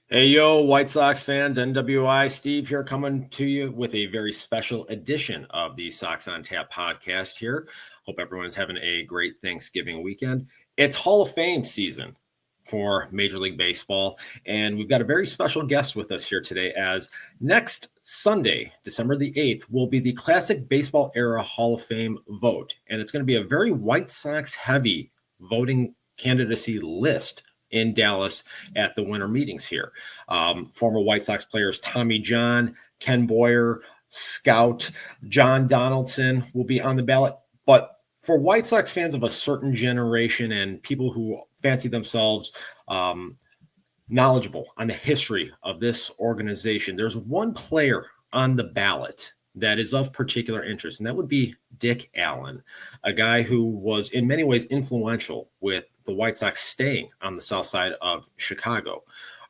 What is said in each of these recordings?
Hey, yo, White Sox fans, NWI Steve here coming to you with a very special edition of the Sox On Tap podcast here. Hope everyone's having a great Thanksgiving weekend. It's Hall of Fame season for Major League Baseball, and we've got a very special guest with us here today as next Sunday, December the 8th, will be the Classic Baseball Era Hall of Fame vote, and it's going to be a very White Sox heavy voting candidacy list in Dallas at the winter meetings here. Former White Sox players Tommy John, Ken Boyer, Scout, John Donaldson will be on the ballot. But for White Sox fans of a certain generation and people who fancy themselves knowledgeable on the history of this organization, there's one player on the ballot that is of particular interest, and that would be Dick Allen, a guy who was in many ways influential with the White Sox staying on the south side of Chicago.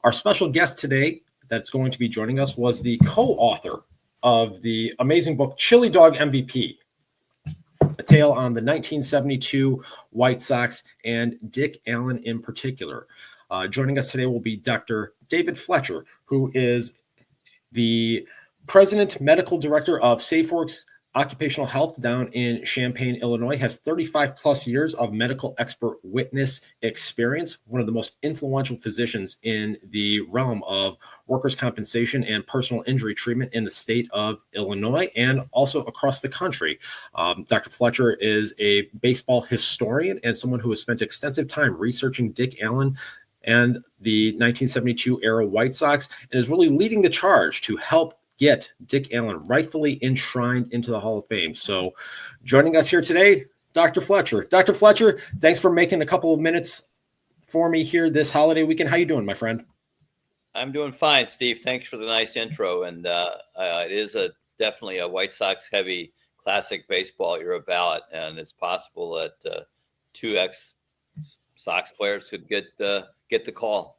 Our special guest today that's going to be joining us was the co-author of the amazing book, Chili Dog MVP, a tale on the 1972 White Sox and Dick Allen in particular. Joining us today will be Dr. David Fletcher, who is the President Medical Director of SafeWorks Occupational Health down in Champaign, Illinois, has 35 plus years of medical expert witness experience, one of the most influential physicians in the realm of workers' compensation and personal injury treatment in the state of Illinois and also across the country. Dr. Fletcher is a baseball historian and someone who has spent extensive time researching Dick Allen and the 1972 era White Sox and is really leading the charge to help get Dick Allen rightfully enshrined into the Hall of Fame. So joining us here today, Dr. Fletcher. Dr. Fletcher, thanks for making a couple of minutes for me here this holiday weekend. How you doing, my friend? I'm doing fine, Steve. Thanks for the nice intro. And it is definitely a White Sox heavy classic baseball era ballot. And it's possible that two ex-Sox players could get the call.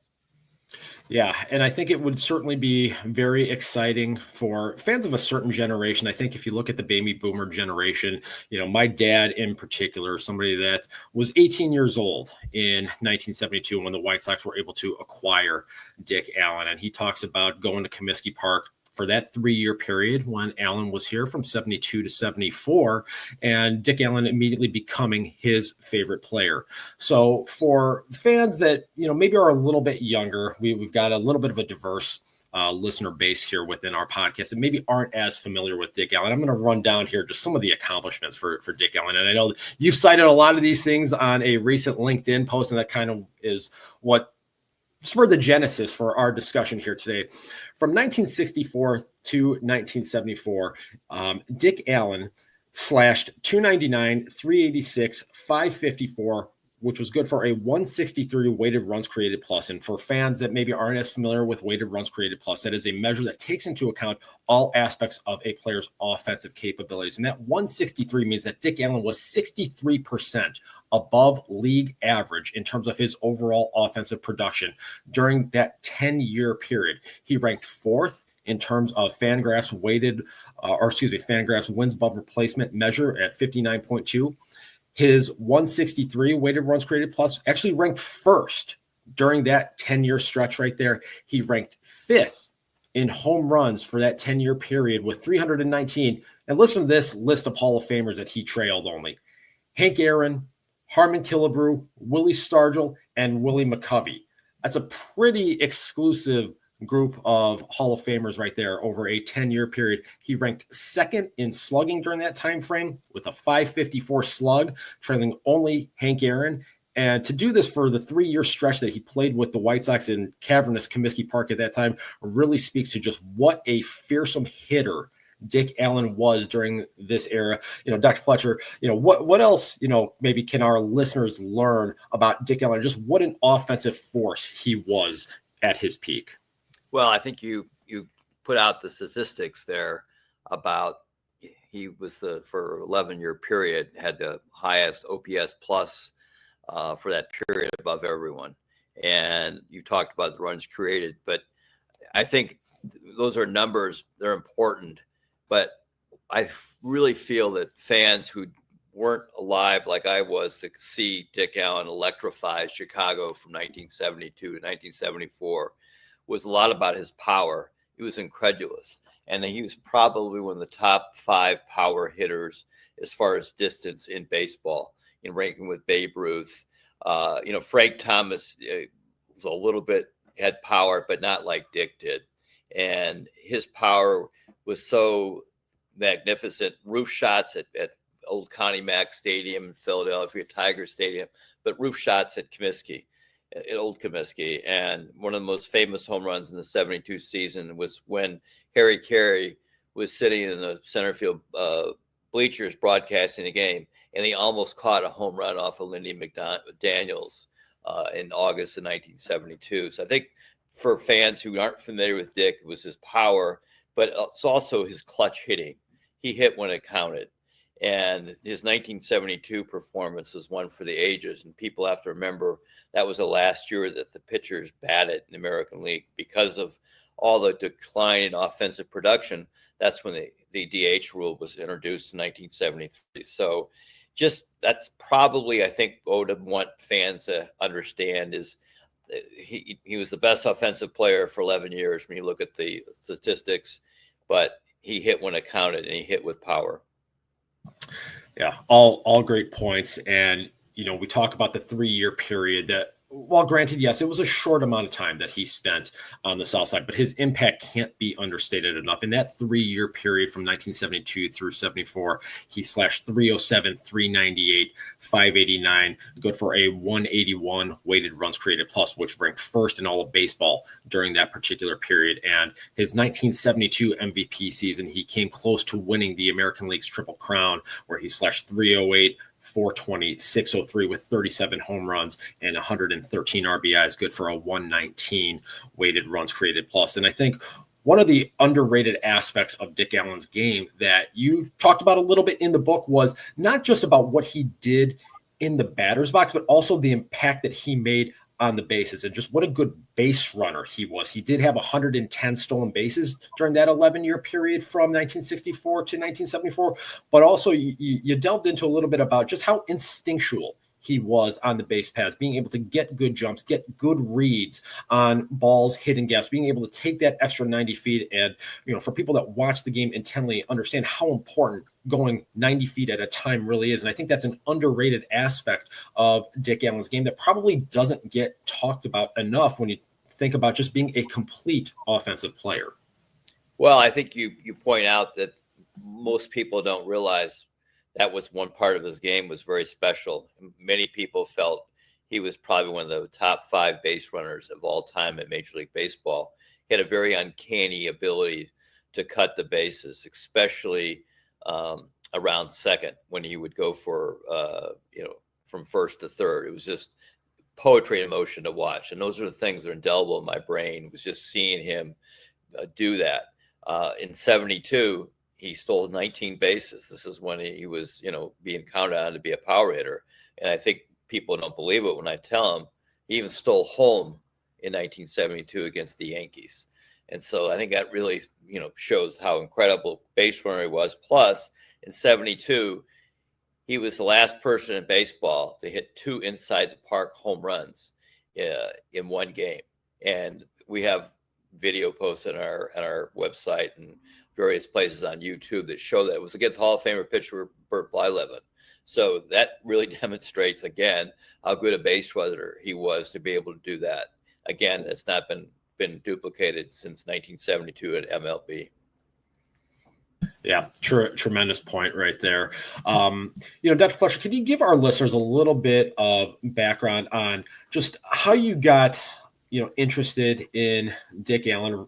Yeah, and I think it would certainly be very exciting for fans of a certain generation. I think if you look at the baby boomer generation, my dad in particular, somebody that was 18 years old in 1972 when the White Sox were able to acquire Dick Allen. And he talks about going to Comiskey Park for that 3-year period when Allen was here from 72 to 74, and Dick Allen immediately becoming his favorite player. So for fans that, maybe are a little bit younger, we've got a little bit of a diverse listener base here within our podcast and maybe aren't as familiar with Dick Allen. I'm going to run down here just some of the accomplishments for Dick Allen. And I know you've cited a lot of these things on a recent LinkedIn post, and that kind of is what spurred the genesis for our discussion here today. From 1964 to 1974, Dick Allen slashed 299, 386, 554, which was good for a 163 weighted runs created plus. And for fans that maybe aren't as familiar with weighted runs created plus, that is a measure that takes into account all aspects of a player's offensive capabilities. And that 163 means that Dick Allen was 63% above league average in terms of his overall offensive production during that 10-year period. He ranked fourth in terms of Fangraphs Fangraphs wins above replacement measure at 59.2. His 163 weighted runs created plus actually ranked first during that 10-year stretch right there. He ranked fifth in home runs for that 10-year period with 319. And listen to this list of Hall of Famers that he trailed only: Hank Aaron, Harmon Killebrew, Willie Stargell, and Willie McCovey. That's a pretty exclusive group of Hall of Famers right there over a 10-year period. He ranked second in slugging during that time frame with a 554 slug, trailing only Hank Aaron. And to do this for the 3-year stretch that he played with the White Sox in cavernous Comiskey Park at that time really speaks to just what a fearsome hitter Dick Allen was during this era. Dr. Fletcher, what else, maybe can our listeners learn about Dick Allen, just what an offensive force he was at his peak? Well, I think you put out the statistics there about he was for 11-year period had the highest OPS plus for that period above everyone. And you talked about the runs created, but I think those are numbers. They're important. But I really feel that fans who weren't alive like I was to see Dick Allen electrify Chicago from 1972 to 1974 was a lot about his power. He was incredulous. And he was probably one of the top 5 power hitters as far as distance in baseball, in ranking with Babe Ruth. Frank Thomas was a little bit, had power, but not like Dick did. And his power was so magnificent. Roof shots at old Connie Mack Stadium in Philadelphia, Tiger Stadium, but roof shots at old Comiskey. And one of the most famous home runs in the 72 season was when Harry Carey was sitting in the center field bleachers broadcasting the game, and he almost caught a home run off of Lindy McDaniels in August of 1972. So I think for fans who aren't familiar with Dick, it was his power, but it's also his clutch hitting. He hit when it counted. And his 1972 performance was one for the ages. And people have to remember that was the last year that the pitchers batted in the American League because of all the decline in offensive production. That's when the DH rule was introduced in 1973. So that's probably, I think, what I would want fans to understand is he was the best offensive player for 11 years when you look at the statistics, but he hit when it counted, and he hit with power. Yeah, all great points. And, we talk about the 3-year period that, while granted, yes, it was a short amount of time that he spent on the South Side, but his impact can't be understated enough. In that 3-year period from 1972 through 74, he slashed 307, 398, 589, good for a 181 weighted runs created plus, which ranked first in all of baseball during that particular period. And his 1972 MVP season, he came close to winning the American League's Triple Crown, where he slashed 308, 420, 603 with 37 home runs and 113 RBIs, good for a 119 weighted runs created plus. And I think one of the underrated aspects of Dick Allen's game that you talked about a little bit in the book was not just about what he did in the batter's box, but also the impact that he made on the bases and just what a good base runner he was. He did have 110 stolen bases during that 11-year period from 1964 to 1974, but also you delved into a little bit about just how instinctual he was on the base paths, being able to get good jumps, get good reads on balls, hidden gaps, being able to take that extra 90 feet. And, for people that watch the game intently, understand how important going 90 feet at a time really is. And I think that's an underrated aspect of Dick Allen's game that probably doesn't get talked about enough when you think about just being a complete offensive player. Well, I think you point out that most people don't realize that was one part of his game was very special. Many people felt he was probably one of the top 5 base runners of all time at Major League Baseball. He had a very uncanny ability to cut the bases, especially around second when he would go for, from first to third. It was just poetry in motion to watch. And those are the things that are indelible in my brain, was just seeing him do that. In 72, he stole 19 bases. This is when he was, being counted on to be a power hitter. And I think people don't believe it when I tell them he even stole home in 1972 against the Yankees. And so I think that really, shows how incredible base runner he was. Plus, in 72, he was the last person in baseball to hit 2 inside the park home runs in one game. And we have video posted on our website and various places on YouTube that show that it was against Hall of Famer pitcher Burt Blyleven. So that really demonstrates, again, how good a base runner he was to be able to do that. Again, it's not been duplicated since 1972 at MLB. Yeah, tremendous point right there. Dr. Fletcher, can you give our listeners a little bit of background on just how you got, interested in Dick Allen,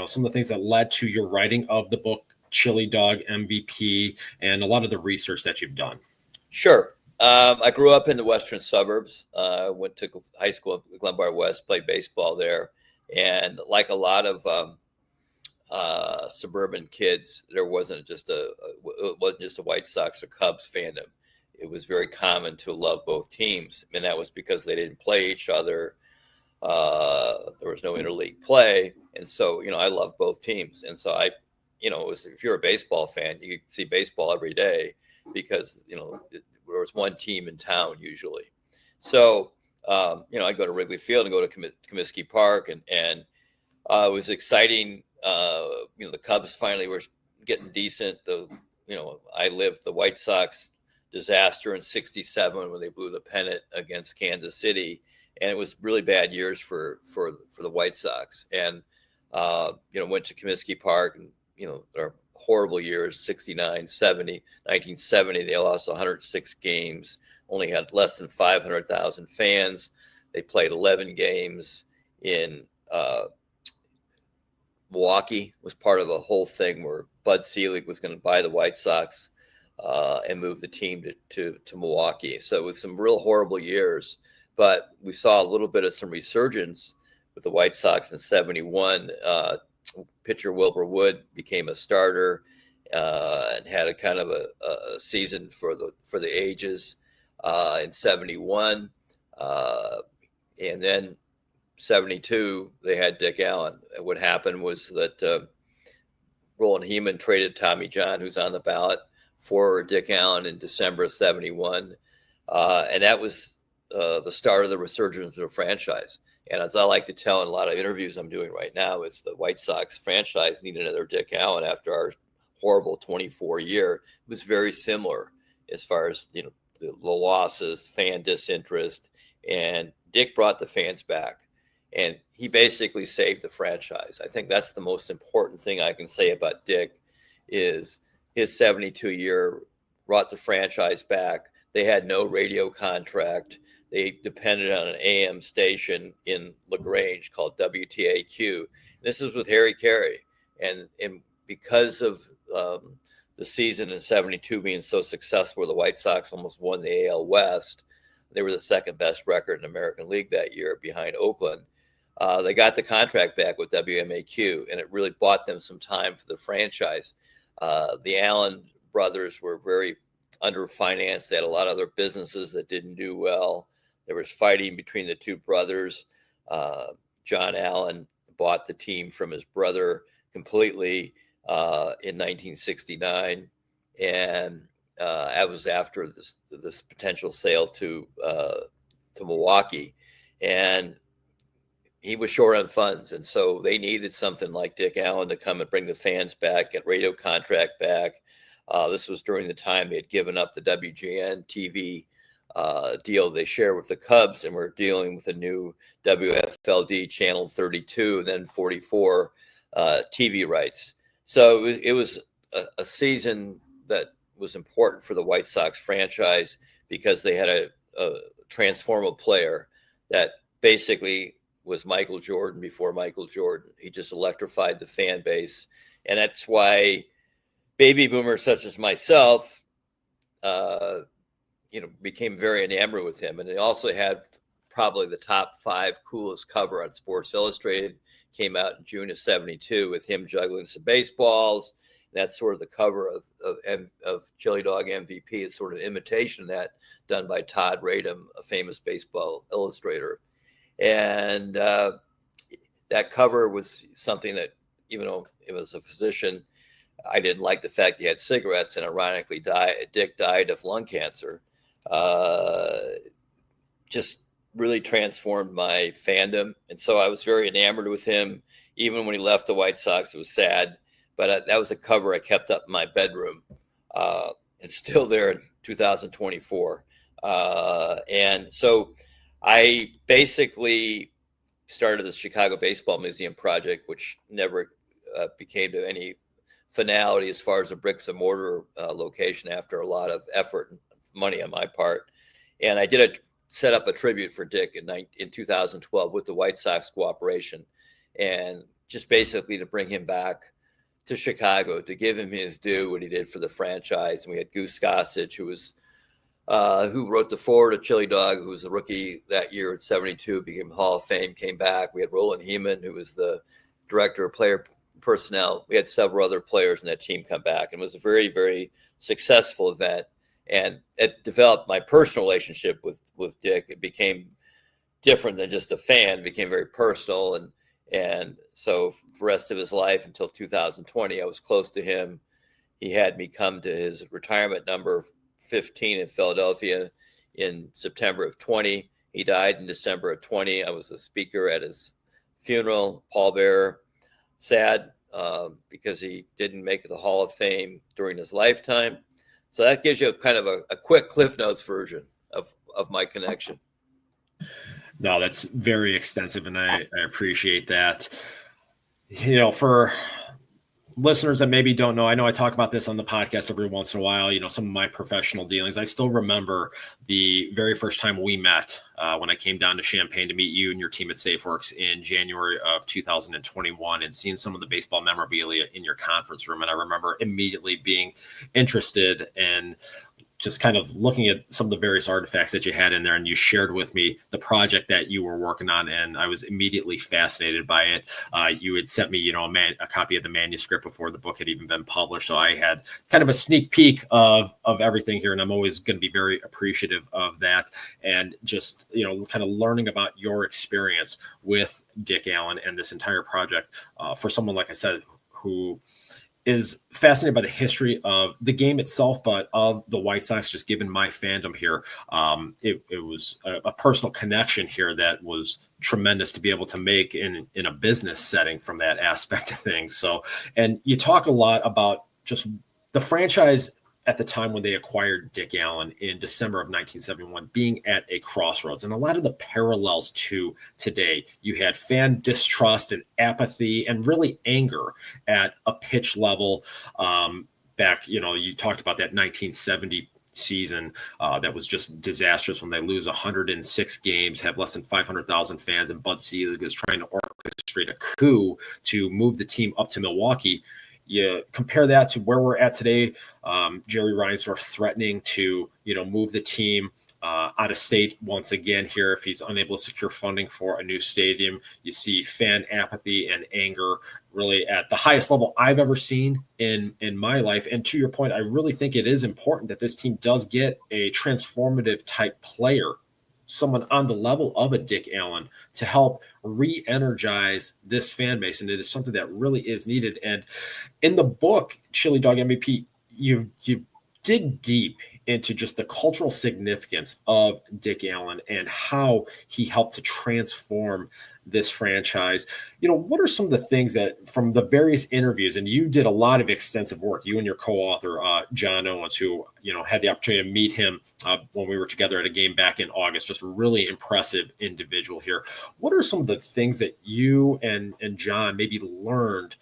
some of the things that led to your writing of the book, Chili Dog MVP, and a lot of the research that you've done? Sure. I grew up in the western suburbs. Went to high school at Glenbard West, played baseball there. And like a lot of suburban kids, there wasn't just a White Sox or Cubs fandom. It was very common to love both teams, and that was because they didn't play each other. There was no interleague play, and so I love both teams. And so if you're a baseball fan, you could see baseball every day because there was one team in town usually. So I'd go to Wrigley Field and go to Comiskey Park, and It was exciting. The Cubs finally were getting decent. I lived the White Sox disaster in '67 when they blew the pennant against Kansas City, and it was really bad years for the White Sox. And went to Comiskey Park, and their horrible years, 69, 70, 1970. They lost 106 games, only had less than 500,000 fans. They played 11 games in Milwaukee. Was part of a whole thing where Bud Selig was going to buy the White Sox and move the team to Milwaukee. So it was some real horrible years, but we saw a little bit of some resurgence with the White Sox in '71. Pitcher Wilbur Wood became a starter and had a kind of a season for the ages in '71, and then '72 they had Dick Allen. And what happened was that Roland Heeman traded Tommy John, who's on the ballot, for Dick Allen in December of '71, and that was the start of the resurgence of the franchise. And as I like to tell in a lot of interviews I'm doing right now, it's the White Sox franchise needed another Dick Allen after our horrible 24 year. It was very similar as far as the losses, fan disinterest, and Dick brought the fans back, and he basically saved the franchise. I think that's the most important thing I can say about Dick is his 72 year brought the franchise back. They had no radio contract. They depended on an AM station in LaGrange called WTAQ. This is with Harry Carey. And because of the season in '72 being so successful, the White Sox almost won the AL West. They were the second best record in the American League that year behind Oakland. They got the contract back with WMAQ, and it really bought them some time for the franchise. The Allen brothers were very underfinanced. They had a lot of other businesses that didn't do well. There was fighting between the two brothers. John Allen bought the team from his brother completely in 1969, and that was after this potential sale to Milwaukee, and he was short on funds, and so they needed something like Dick Allen to come and bring the fans back, get radio contract back. This was during the time they had given up the WGN TV deal they share with the Cubs, and we're dealing with a new WFLD channel 32 and then 44 TV rights. So it was a season that was important for the White Sox franchise because they had a transformative player that basically was Michael Jordan before Michael Jordan. He just electrified the fan base, and that's why baby boomers such as myself became very enamored with him. And they also had probably the top 5 coolest cover on Sports Illustrated. Came out in June of '72 with him juggling some baseballs. And that's sort of the cover of Chili Dog MVP. It's sort of an imitation of that done by Todd Radom, a famous baseball illustrator. And that cover was something that, even though it was a physician, I didn't like the fact he had cigarettes, and ironically, Dick died of lung cancer. Just really transformed my fandom. And so I was very enamored with him. Even when he left the White Sox, it was sad. But that was a cover I kept up in my bedroom. It's still there in 2024. And so I basically started the Chicago Baseball Museum project, which never became to any finality as far as a bricks and mortar location after a lot of effort and money on my part. And I did set up a tribute for Dick in 2012 with the White Sox cooperation, and just basically to bring him back to Chicago, to give him his due, what he did for the franchise. And we had Goose Gossage, who wrote the foreword of Chili Dog, who was a rookie that year at '72, became Hall of Fame, came back. We had Roland Heeman, who was the director of player personnel. We had several other players in that team come back, and it was a very, very successful event. And it developed my personal relationship with Dick. It became different than just a fan. It became very personal. And so for the rest of his life until 2020, I was close to him. He had me come to his retirement number 15 in Philadelphia in September of 20. He died in December of 20. I was a speaker at his funeral, pallbearer. Sad because he didn't make the Hall of Fame during his lifetime. So that gives you kind of a quick Cliff Notes version of my connection. No, that's very extensive, and I appreciate that. You know, for listeners that maybe don't know, I know I talk about this on the podcast every once in a while, you know, some of my professional dealings. I still remember the very first time we met when I came down to Champaign to meet you and your team at SafeWorks in January of 2021 and seeing some of the baseball memorabilia in your conference room. And I remember immediately being interested in just kind of looking at some of the various artifacts that you had in there, and you shared with me the project that you were working on, and I was immediately fascinated by it. You had sent me, you know, a copy of the manuscript before the book had even been published, so I had kind of a sneak peek of everything here, and I'm always going to be very appreciative of that. And just, you know, kind of learning about your experience with Dick Allen and this entire project for someone, like I said, who is fascinated by the history of the game itself, but of the White Sox, just given my fandom here. It was a personal connection here that was tremendous to be able to make in a business setting from that aspect of things. So, and you talk a lot about just the franchise at the time when they acquired Dick Allen in December of 1971, being at a crossroads, and a lot of the parallels to today. You had fan distrust and apathy and really anger at a pitch level. Back, you know, you talked about that 1970 season that was just disastrous when they lose 106 games, have less than 500,000 fans, and Bud Selig is trying to orchestrate a coup to move the team up to Milwaukee. You compare that to where we're at today. Jerry Reinsdorf threatening to, you know, move the team out of state once again here if he's unable to secure funding for a new stadium. You see fan apathy and anger really at the highest level I've ever seen in my life. And to your point, I really think it is important that this team does get a transformative type player, someone on the level of a Dick Allen, to help re-energize this fan base. And it is something that really is needed. And in the book, Chili Dog MVP, you dig deep into just the cultural significance of Dick Allen and how he helped to transform this franchise. You know, what are some of the things that from the various interviews, and you did a lot of extensive work, you and your co-author, John Owens, who, you know, had the opportunity to meet him when we were together at a game back in August, just a really impressive individual here. What are some of the things that you and John maybe learned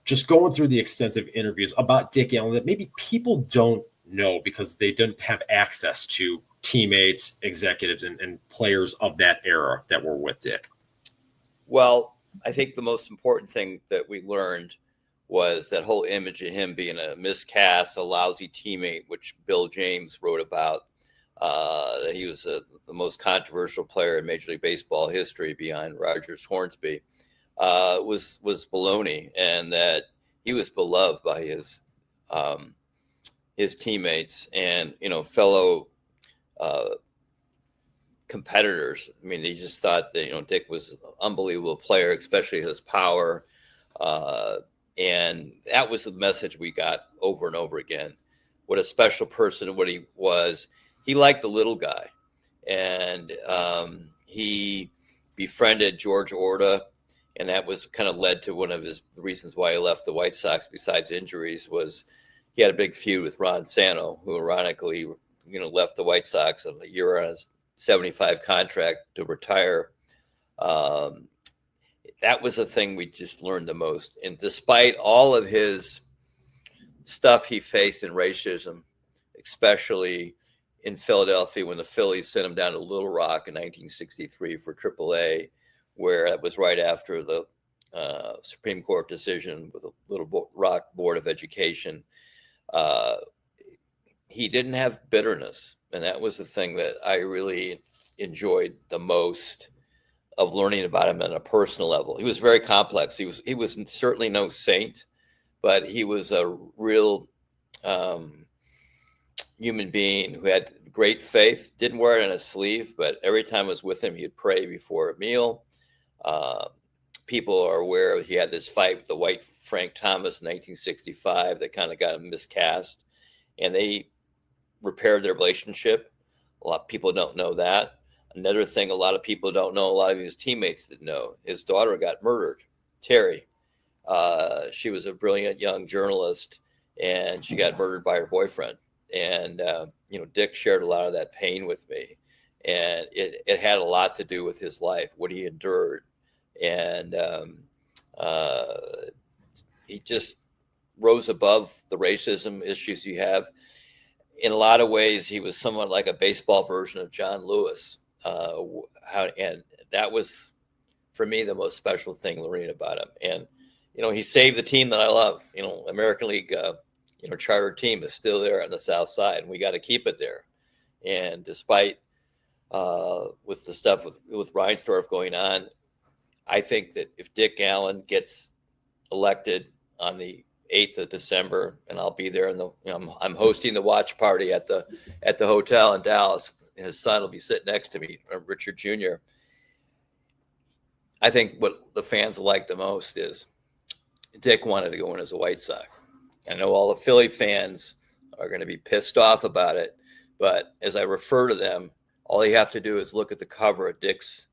just going through the extensive interviews about Dick Allen that maybe people don't know because they didn't have access to teammates, executives, and players of that era that were with Dick? Well, I think the most important thing that we learned was that whole image of him being a miscast, a lousy teammate, which Bill James wrote about. That he was the most controversial player in Major League Baseball history behind Rogers Hornsby, was baloney, and that he was beloved by his teammates and, you know, fellow competitors. I mean, they just thought that, you know, Dick was an unbelievable player, especially his power. And that was the message we got over and over again. What a special person, what he was. He liked the little guy. And he befriended George Orta. And that was kind of led to one of his reasons why he left the White Sox, besides injuries, was he had a big feud with Ron Santo, who ironically, you know, left the White Sox a year on his 75 contract to retire. That was the thing we just learned the most. And despite all of his stuff he faced in racism, especially in Philadelphia when the Phillies sent him down to Little Rock in 1963 for AAA, where it was right after the Supreme Court decision with the Little Rock Board of Education. He didn't have bitterness. And that was the thing that I really enjoyed the most of learning about him on a personal level. He was very complex. He was certainly no saint, but he was a real human being who had great faith, didn't wear it on his sleeve, but every time I was with him, he'd pray before a meal. People are aware he had this fight with the white Frank Thomas in 1965 that kind of got him miscast, and they repaired their relationship. A lot of people don't know that. Another thing a lot of people don't know, a lot of his teammates didn't know, his daughter got murdered, Terry. She was a brilliant young journalist, and she got murdered by her boyfriend. And, Dick shared a lot of that pain with me. And it had a lot to do with his life, what he endured. And he just rose above the racism issues you have. In a lot of ways, he was somewhat like a baseball version of John Lewis. And that was, for me, the most special thing, Lorene, about him. And, he saved the team that I love. American League, charter team is still there on the South Side, and we got to keep it there. And despite with the stuff with Reinsdorf going on, I think that if Dick Allen gets elected on the 8th of December, and I'll be there, I'm hosting the watch party at the hotel in Dallas, and his son will be sitting next to me, Richard Jr. I think what the fans will like the most is Dick wanted to go in as a White Sox. I know all the Philly fans are going to be pissed off about it, but as I refer to them, all you have to do is look at the cover of Dick's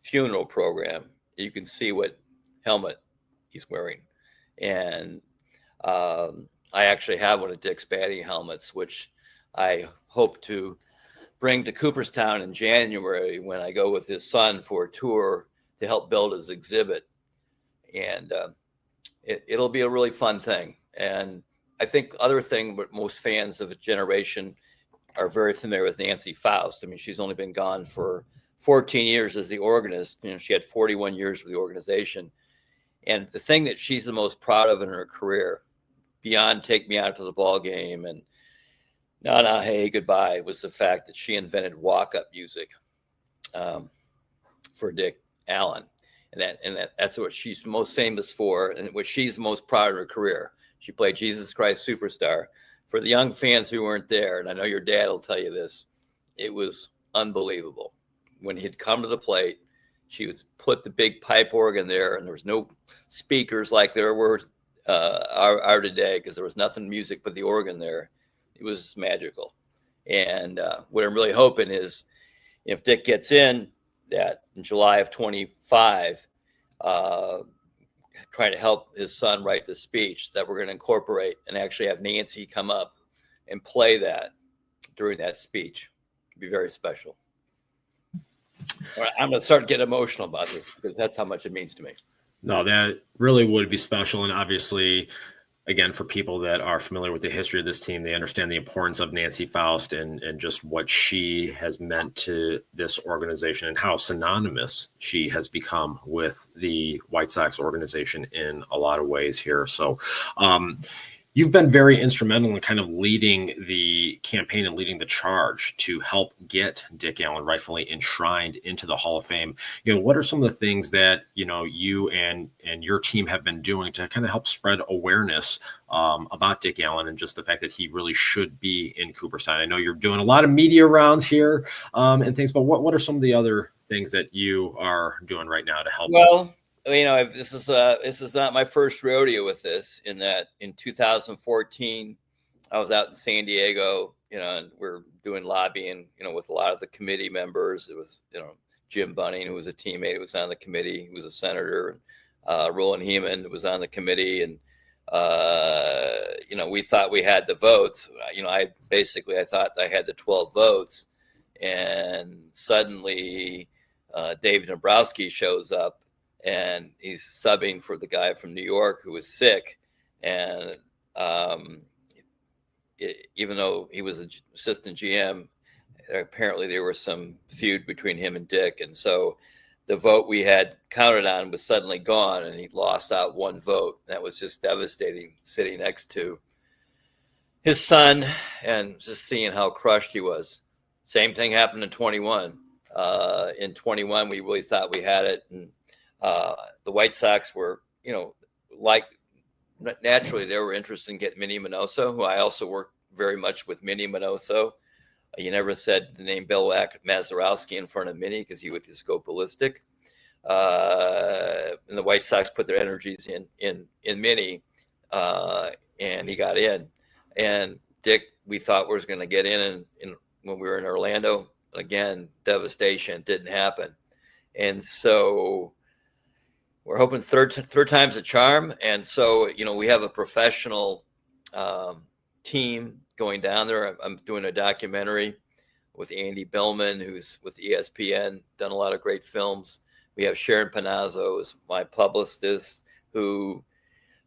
funeral program. You can see what helmet he's wearing. And I actually have one of Dick's batting helmets, which I hope to bring to Cooperstown in January when I go with his son for a tour to help build his exhibit. And it'll be a really fun thing. And I think other thing, but most fans of a generation are very familiar with Nancy Faust. I mean, she's only been gone for 14 years as the organist. She had 41 years with the organization. And the thing that she's the most proud of in her career, beyond Take Me Out to the Ball Game and No, Hey, Goodbye, was the fact that she invented walk-up music for Dick Allen. And that's what she's most famous for, and what she's most proud of her career. She played Jesus Christ Superstar. For the young fans who weren't there, and I know your dad will tell you this, it was unbelievable. When he'd come to the plate, she would put the big pipe organ there, and there was no speakers like there are today, because there was nothing music but the organ there. It was magical. And what I'm really hoping is, if Dick gets in, that in July of 25, trying to help his son write the speech, that we're going to incorporate and actually have Nancy come up and play that during that speech. It'd be very special. I'm going to start getting emotional about this, because that's how much it means to me. No, that really would be special. And obviously, again, for people that are familiar with the history of this team, they understand the importance of Nancy Faust and just what she has meant to this organization and how synonymous she has become with the White Sox organization in a lot of ways here. So you've been very instrumental in kind of leading the campaign and leading the charge to help get Dick Allen rightfully enshrined into the Hall of Fame. What are some of the things that, you and your team have been doing to kind of help spread awareness about Dick Allen and just the fact that he really should be in Cooperstown? I know you're doing a lot of media rounds here and things, but what are some of the other things that you are doing right now to help? Well, this is not my first rodeo with this, in that in 2014, I was out in San Diego, and we're doing lobbying, with a lot of the committee members. It was, Jim Bunning, who was a teammate, who was on the committee. He was a senator. Roland Heeman was on the committee. And, we thought we had the votes. I thought I had the 12 votes. And suddenly Dave Dombrowski shows up, and he's subbing for the guy from New York who was sick. And even though he was an assistant GM, apparently there was some feud between him and Dick. And so the vote we had counted on was suddenly gone, and he lost out one vote. That was just devastating, sitting next to his son and just seeing how crushed he was. Same thing happened in 21. In 21, we really thought we had it. And the White Sox were, naturally they were interested in getting Minnie Minoso, who I also worked very much with Minnie Minoso. You never said the name Bill Mazeroski in front of Minnie, because he would just go ballistic. And the White Sox put their energies in Minnie, and he got in. And Dick, we thought was going to get in when we were in Orlando. again, devastation didn't happen. And so we're hoping third time's a charm. And so, we have a professional team going down there. I'm doing a documentary with Andy Billman, who's with ESPN, done a lot of great films. We have Sharon Panazzo, who's my publicist, who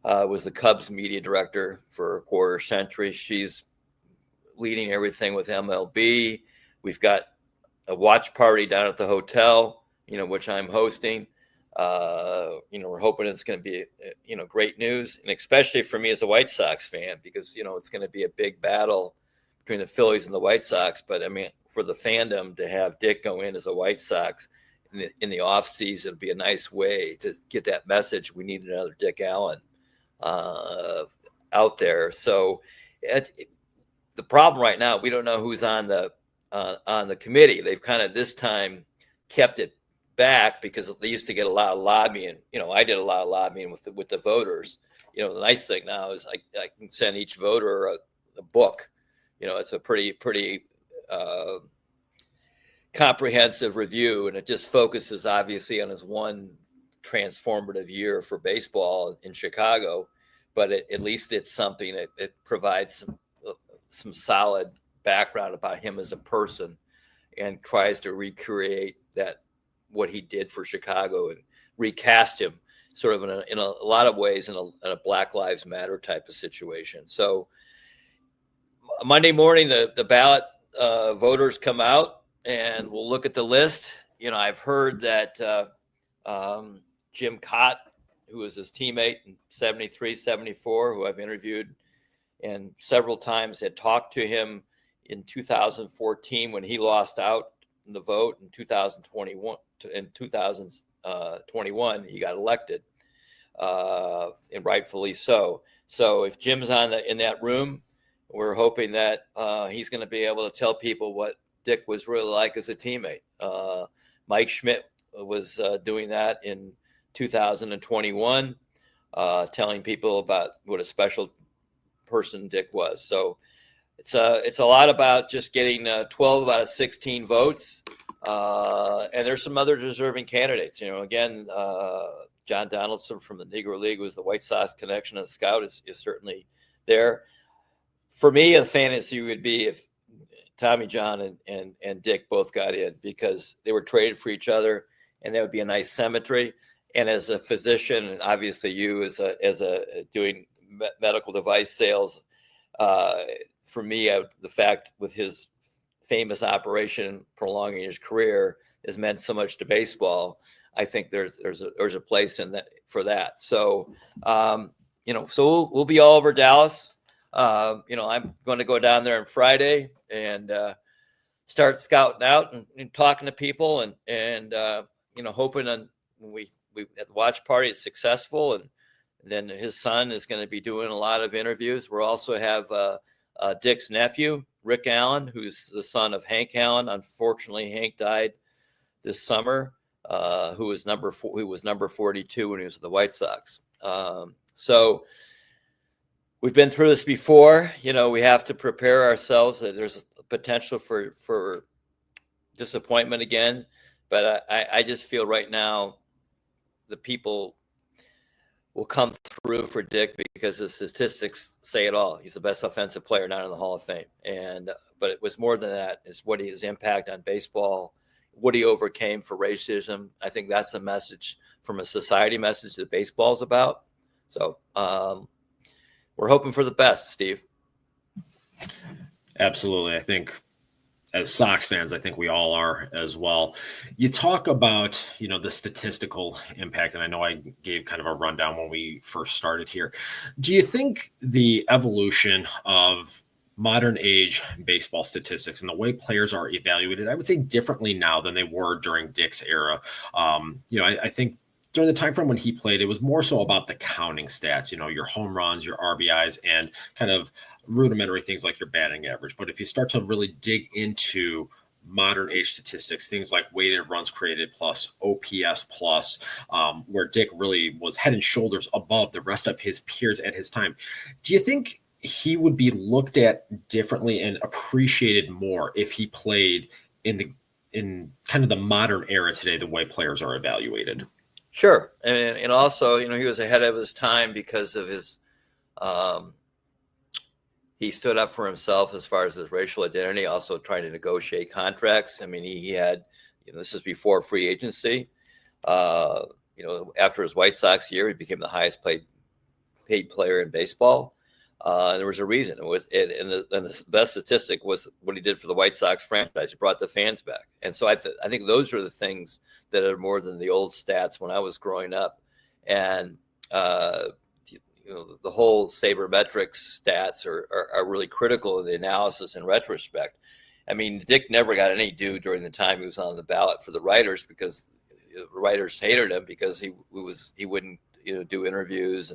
was the Cubs media director for a quarter century. She's leading everything with MLB. We've got a watch party down at the hotel, which I'm hosting. We're hoping it's going to be, great news, and especially for me as a White Sox fan, because, it's going to be a big battle between the Phillies and the White Sox. But I mean, for the fandom to have Dick go in as a White Sox in the off season would be a nice way to get that message. We need another Dick Allen out there. So the problem right now, we don't know who's on the committee. They've kind of this time kept it back because they used to get a lot of lobbying. I did a lot of lobbying with the voters. The nice thing now is I can send each voter a book. It's a pretty comprehensive review, and it just focuses obviously on his one transformative year for baseball in Chicago. But at least it's something that it provides some solid background about him as a person, and tries to recreate what he did for Chicago and recast him sort of in a lot of ways in a Black Lives Matter type of situation. So Monday morning, the ballot voters come out, and we'll look at the list. I've heard that Jim Cott, who was his teammate in 73, 74, who I've interviewed and several times, had talked to him in 2014 when he lost out in the vote. In 2021, he got elected, and rightfully so. So if Jim's in that room, we're hoping that he's going to be able to tell people what Dick was really like as a teammate. Mike Schmidt was doing that in 2021, telling people about what a special person Dick was. So it's a lot about just getting 12 out of 16 votes. And there's some other deserving candidates. Again, John Donaldson from the Negro League, was the White Sox connection and scout, is certainly there. For me, a fantasy would be if Tommy John and Dick both got in, because they were traded for each other, and that would be a nice symmetry. And as a physician, and obviously you as a doing medical device sales, for me, the fact with his famous operation prolonging his career has meant so much to baseball. I think there's a place in that for that. So so we'll be all over Dallas. I'm going to go down there on Friday and start scouting out and talking to people, and hoping on we at the watch party is successful, and then his son is going to be doing a lot of interviews. We'll also have Dick's nephew, Rick Allen, who's the son of Hank Allen. Unfortunately, Hank died this summer, who was number 42 when he was with the White Sox. So we've been through this before. We have to prepare ourselves. There's a potential for disappointment again, but I just feel right now the people will come through for Dick, because the statistics say it all. He's the best offensive player not in the Hall of Fame. But it was more than that. It's what his impact on baseball, what he overcame for racism. I think that's a message from a society message that baseball is about. So we're hoping for the best, Steve. Absolutely. I think as Sox fans, I think we all are as well. You talk about, the statistical impact, and I know I gave kind of a rundown when we first started here. Do you think the evolution of modern age baseball statistics and the way players are evaluated, I would say differently now than they were during Dick's era? I think during the time frame when he played, it was more so about the counting stats, your home runs, your RBIs, and kind of rudimentary things like your batting average. But if you start to really dig into modern age statistics, things like weighted runs created plus, OPS plus, where Dick really was head and shoulders above the rest of his peers at his time, do you think he would be looked at differently and appreciated more if he played in kind of the modern era today, the way players are evaluated. Sure. And also, he was ahead of his time because of his, he stood up for himself as far as his racial identity, also trying to negotiate contracts. I mean, he had, this is before free agency. After his White Sox year, he became the highest paid player in baseball. And there was a reason. And the best statistic was what he did for the White Sox franchise. He brought the fans back. And so I think those are the things that are more than the old stats when I was growing up. And, the whole sabermetrics stats are really critical in the analysis in retrospect. I mean, Dick never got any due during the time he was on the ballot for the writers, because the writers hated him because he wouldn't do interviews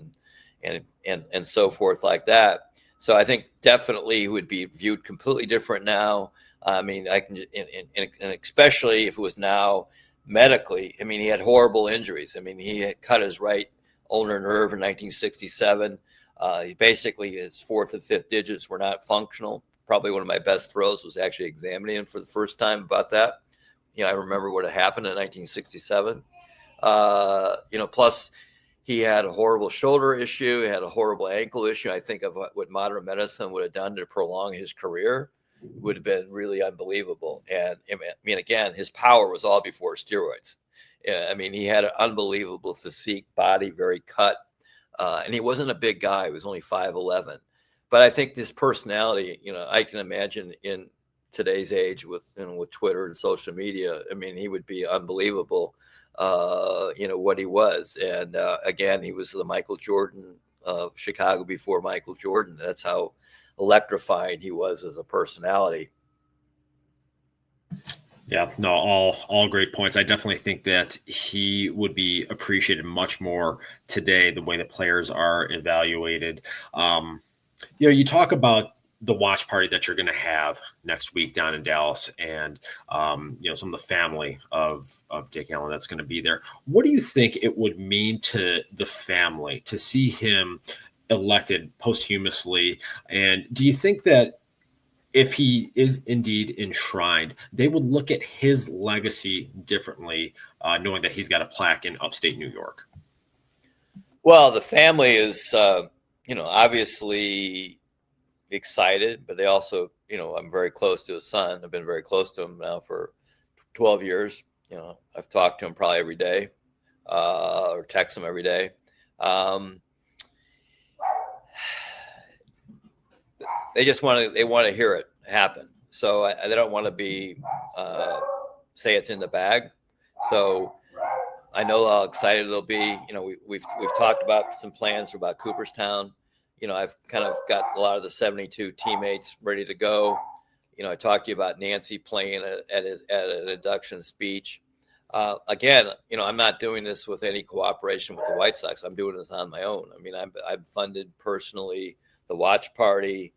and so forth like that. So I think definitely he would be viewed completely different now. I mean, and especially if it was now medically. I mean, he had horrible injuries. I mean, he had cut his right ulnar nerve in 1967. Basically, his fourth and fifth digits were not functional. Probably one of my best throws was actually examining him for the first time about that. I remember what had happened in 1967. Plus he had a horrible shoulder issue. He had a horrible ankle issue. I think of what modern medicine would have done to prolong his career would have been really unbelievable. And I mean, again, his power was all before steroids. I mean, he had an unbelievable physique, body, very cut. And he wasn't a big guy. He was only 5'11". But I think this personality, I can imagine in today's age with Twitter and social media, I mean, he would be unbelievable, what he was. And again, he was the Michael Jordan of Chicago before Michael Jordan. That's how electrifying he was as a personality. Yeah, no, all great points. I definitely think that he would be appreciated much more today, the way that players are evaluated. You talk about the watch party that you're going to have next week down in Dallas, and some of the family of Dick Allen that's going to be there. What do you think it would mean to the family to see him elected posthumously? And do you think that if he is indeed enshrined, they would look at his legacy differently, knowing that he's got a plaque in upstate New York? Well, the family is, obviously excited, but they also, I'm very close to his son. I've been very close to him now for 12 years. I've talked to him probably every day, or text him every day. They just want to hear it happen. So they don't want to be say it's in the bag. So I know how excited they'll be. We've talked about some plans about Cooperstown. I've kind of got a lot of the 72 teammates ready to go. I talked to you about Nancy playing at an induction speech. Again, I'm not doing this with any cooperation with the White Sox. I'm doing this on my own. I mean, I've funded personally the watch party,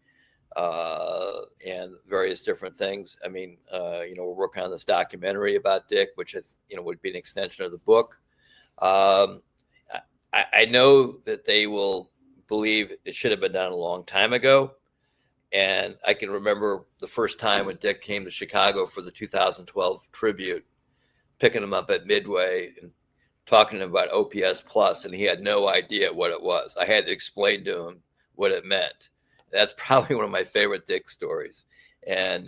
and various different things. I mean, we're working on this documentary about Dick, which would be an extension of the book. I know that they will believe it should have been done a long time ago. And I can remember the first time when Dick came to Chicago for the 2012 tribute, picking him up at Midway and talking to him about OPS plus, and he had no idea what it was. I had to explain to him what it meant. That's probably one of my favorite Dick stories. And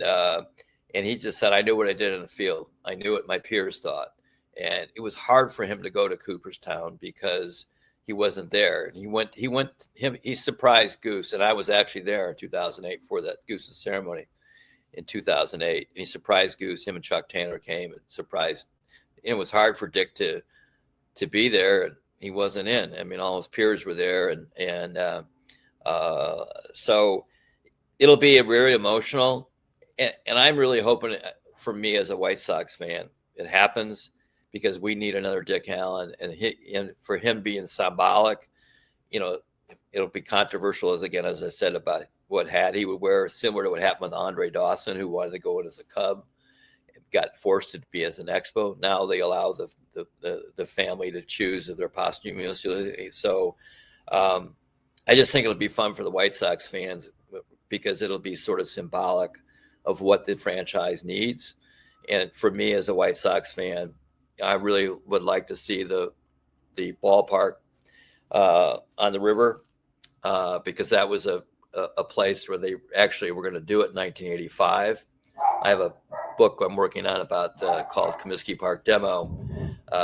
he just said, I knew what I did in the field. I knew what my peers thought. And it was hard for him to go to Cooperstown because he wasn't there. He surprised Goose. And I was actually there in 2008 for that Goose's ceremony in 2008. And he surprised Goose. Him and Chuck Tanner came and surprised. And it was hard for Dick to be there. And he wasn't in. I mean, all his peers were there. So it'll be really emotional. And I'm really hoping, for me as a White Sox fan, it happens, because we need another Dick Allen, and for him being symbolic, it'll be controversial, as I said, about what hat he would wear, similar to what happened with Andre Dawson, who wanted to go in as a Cub, got forced to be as an Expo. Now they allow the family to choose if they're posthumous. So I just think it'll be fun for the White Sox fans, because it'll be sort of symbolic of what the franchise needs. And for me as a White Sox fan, I really would like to see the ballpark on the river, because that was a place where they actually were going to do it in 1985. I have a book I'm working on about called Comiskey Park Demo,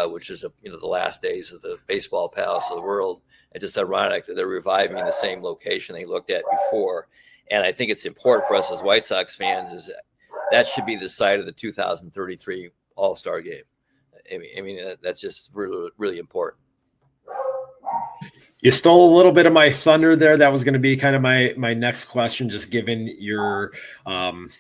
which is the last days of the baseball palace of the world. It's just ironic that they're reviving the same location they looked at before. And I think it's important for us as White Sox fans is that should be the site of the 2033 All-Star game. I mean that's just really, really important. You stole a little bit of my thunder there. That was going to be kind of my next question, just given your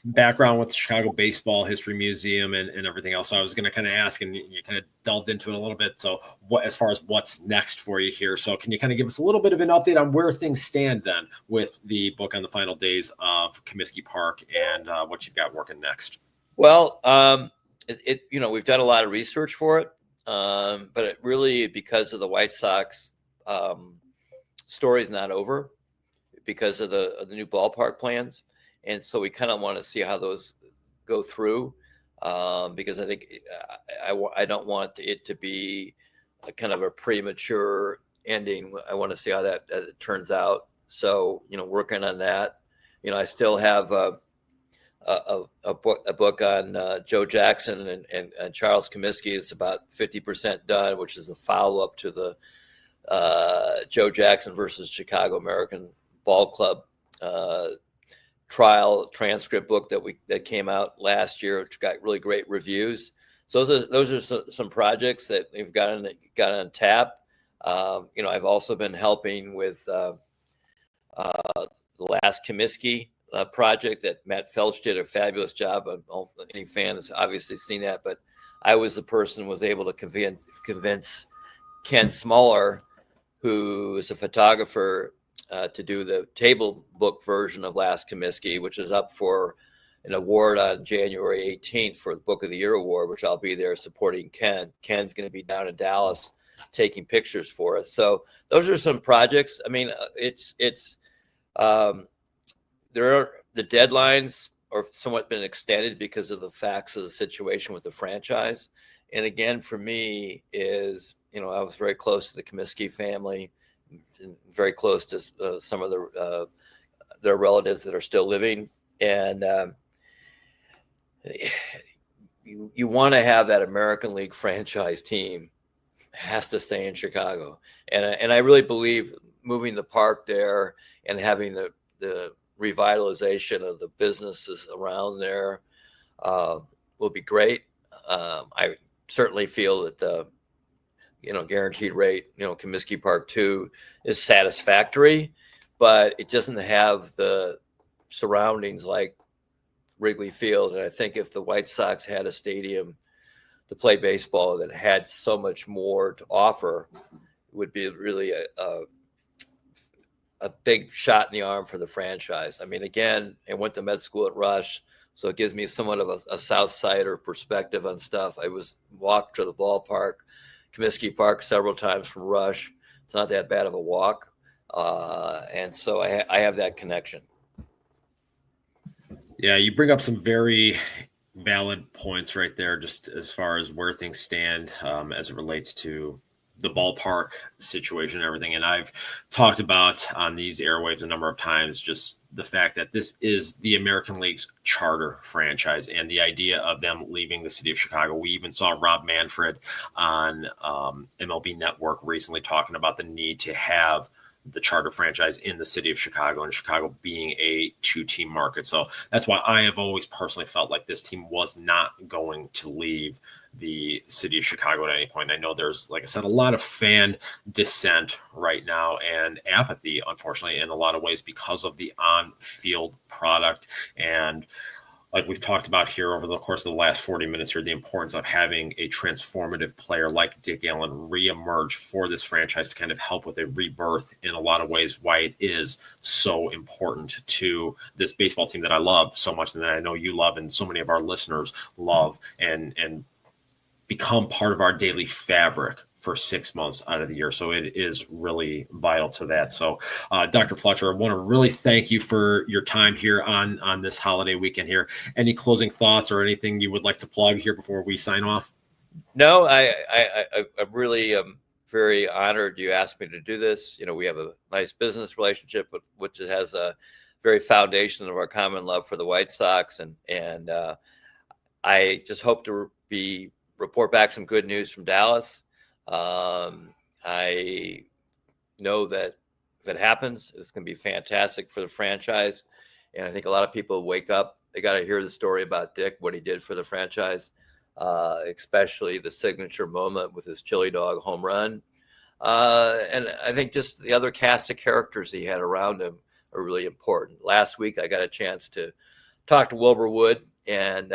background with the Chicago Baseball History Museum and everything else. So I was going to kind of ask, and you kind of delved into it a little bit. So as far as what's next for you here, so can you kind of give us a little bit of an update on where things stand then with the book on the final days of Comiskey Park and what you've got working next? Well, we've done a lot of research for it, but it really, because of the White Sox, story's not over because of the new ballpark plans, and so we kind of want to see how those go through, because I think I don't want it to be a kind of a premature ending. I want to see how that turns out. So working on that. I still have a book on Joe Jackson and Charles Comiskey. It's about 50% done, which is a follow up to the Joe Jackson versus Chicago American Ball Club trial transcript book that came out last year, which got really great reviews. So those are some projects that we've got on tap. I've also been helping with the last Comiskey project that Matt Felch did a fabulous job. Any fan has obviously seen that, but I was the person who was able to convince Ken Smaller, who is a photographer, to do the table book version of Last Comiskey, which is up for an award on January 18th for the Book of the Year award, which I'll be there supporting Ken. Ken's going to be down in Dallas taking pictures for us. So those are some projects. I mean, the deadlines are somewhat been extended because of the facts of the situation with the franchise. And again, for me is, I was very close to the Comiskey family, very close to some of their relatives that are still living. And you want to have that American League franchise team has to stay in Chicago. And I really believe moving the park there and having the revitalization of the businesses around there will be great. I certainly feel that the guaranteed rate, Comiskey Park 2 is satisfactory, but it doesn't have the surroundings like Wrigley Field. And I think if the White Sox had a stadium to play baseball that had so much more to offer, it would be really a big shot in the arm for the franchise. I mean, again, I went to med school at Rush, so it gives me somewhat of a South Sider perspective on stuff. I walked to the ballpark, Comiskey Park, several times from Rush. It's not that bad of a walk. And so I have that connection. Yeah, you bring up some very valid points right there, just as far as where things stand as it relates to the ballpark situation and everything. And I've talked about on these airwaves a number of times just the fact that this is the American League's charter franchise and the idea of them leaving the city of Chicago. We even saw Rob Manfred on MLB Network recently talking about the need to have the charter franchise in the city of Chicago, and Chicago being a two-team market. So that's why I have always personally felt like this team was not going to leave the city of Chicago at any point. I know there's, like I said, a lot of fan dissent right now and apathy, unfortunately, in a lot of ways because of the on-field product. And like we've talked about here over the course of the last 40 minutes here, the importance of having a transformative player like Dick Allen reemerge for this franchise to kind of help with a rebirth in a lot of ways, why it is so important to this baseball team that I love so much and that I know you love and so many of our listeners love and become part of our daily fabric for 6 months out of the year. So it is really vital to that. So Dr. Fletcher, I want to really thank you for your time here on this holiday weekend here. Any closing thoughts or anything you would like to plug here before we sign off? No, I really very honored you asked me to do this. You know, we have a nice business relationship, which has a very foundation of our common love for the White Sox, and I just hope to report back some good news from Dallas. I know that if it happens, it's going to be fantastic for the franchise, and I think a lot of people wake up. They got to hear the story about Dick, what he did for the franchise, especially the signature moment with his chili dog home run. And I think just the other cast of characters he had around him are really important. Last week, I got a chance to talk to Wilbur Wood, and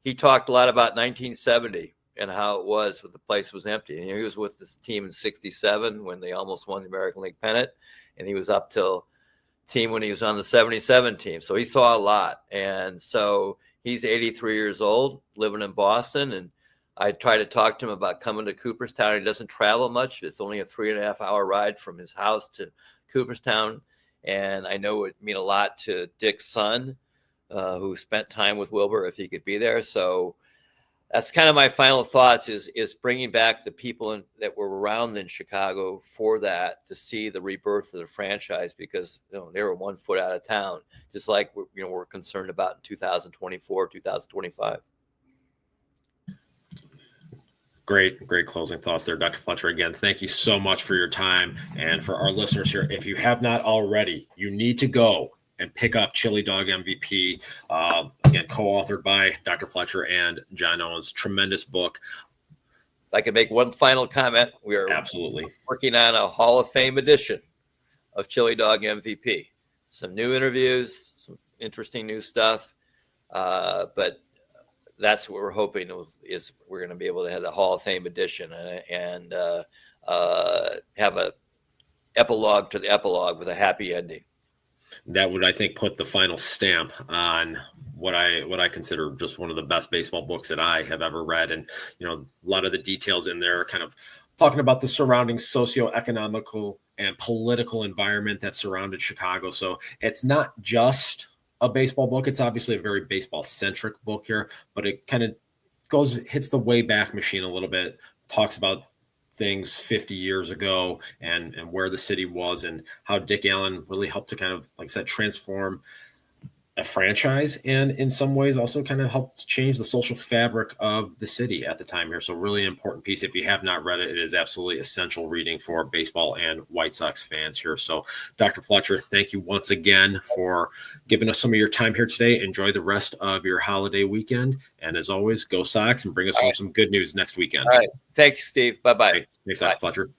he talked a lot about 1970 and how it was when the place was empty. And he was with this team in '67 when they almost won the American League pennant, and he was up till team when he was on the '77 team. So he saw a lot. And so he's 83 years old, living in Boston, and I try to talk to him about coming to Cooperstown. He doesn't travel much. It's only a 3.5-hour ride from his house to Cooperstown. And I know it would mean a lot to Dick's son, who spent time with Wilbur, if he could be there. So that's kind of my final thoughts is bringing back the people that were around in Chicago for that, to see the rebirth of the franchise, because they were 1 foot out of town, just like we're concerned about in 2024, 2025. Great closing thoughts there, Dr. Fletcher. Again, thank you so much for your time. And for our listeners here, if you have not already, you need to go and pick up Chili Dog MVP, again, co-authored by Dr. Fletcher and John Owens. Tremendous book. If I could make one final comment, we are absolutely working on a Hall of Fame edition of Chili Dog MVP. Some new interviews, some interesting new stuff, but that's what we're hoping is we're going to be able to have the Hall of Fame edition and have a epilogue to the epilogue with a happy ending. That would, I think, put the final stamp on what I consider just one of the best baseball books that I have ever read. And, a lot of the details in there kind of talking about the surrounding socioeconomical and political environment that surrounded Chicago. So it's not just a baseball book. It's obviously a very baseball centric book here, but it kind of hits the way back machine a little bit, talks about things 50 years ago and where the city was and how Dick Allen really helped to kind of, like I said, transform a franchise, and in some ways also kind of helped change the social fabric of the city at the time here. So really important piece. If you have not read it, it is absolutely essential reading for baseball and White Sox fans here. So Dr. Fletcher, thank you once again for giving us some of your time here today. Enjoy the rest of your holiday weekend. And as always, go Sox and bring us home some good news next weekend. All right. Thanks, Steve. Bye-bye. Thanks, Dr. Fletcher.